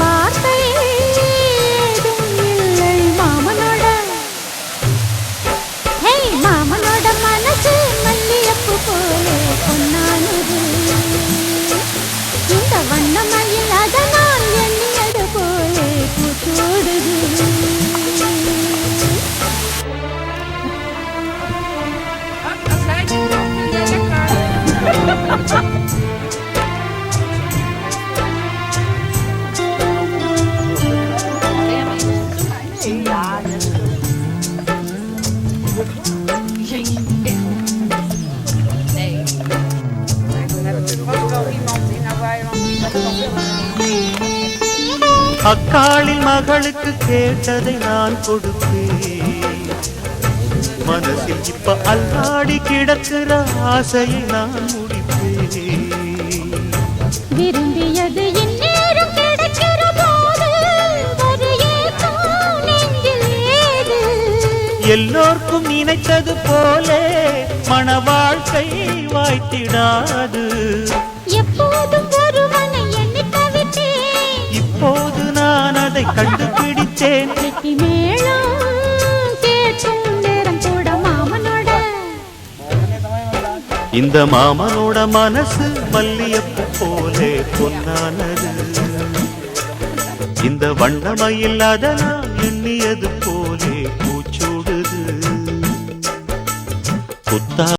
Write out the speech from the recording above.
வார்த்தை ஏதும் இல்லை மாமனோட. ஹே மாமனோட மனசு மல்லியப்பு போலே பொன்னானது. இந்த வண்ணமயில் அதனால் எண்ணியது போலே பூச்சூடுது. அக்காளின் மகளுக்கு கேட்டதை நான் கொடுத்தேன். மனசில் இப்ப அல்லாடி கிடக்கிற ஆசையை நான் முடிப்பேன். விரும்பியது இந்நேரம் கிடைக்கிற போது ஒரு ஏக்கம் நெஞ்சில் ஏது? எல்லோர்க்கும் நினைத்தது போலே மன வாழ்க்கை வாய்த்திடாது. எப்போதும் ஒருவனை எண்ணி தவித்தேன். இப்போது நான் அதை கண்டுபிடித்தேன். கெட்டி மேளம் கேட்கும் நேரம் கூட மாமனோட. இந்த மாமனோட மனசு மல்லியப்பு போலே பொன்னானது. இந்த வண்ணமயில் அதனால் எண்ணியது போலே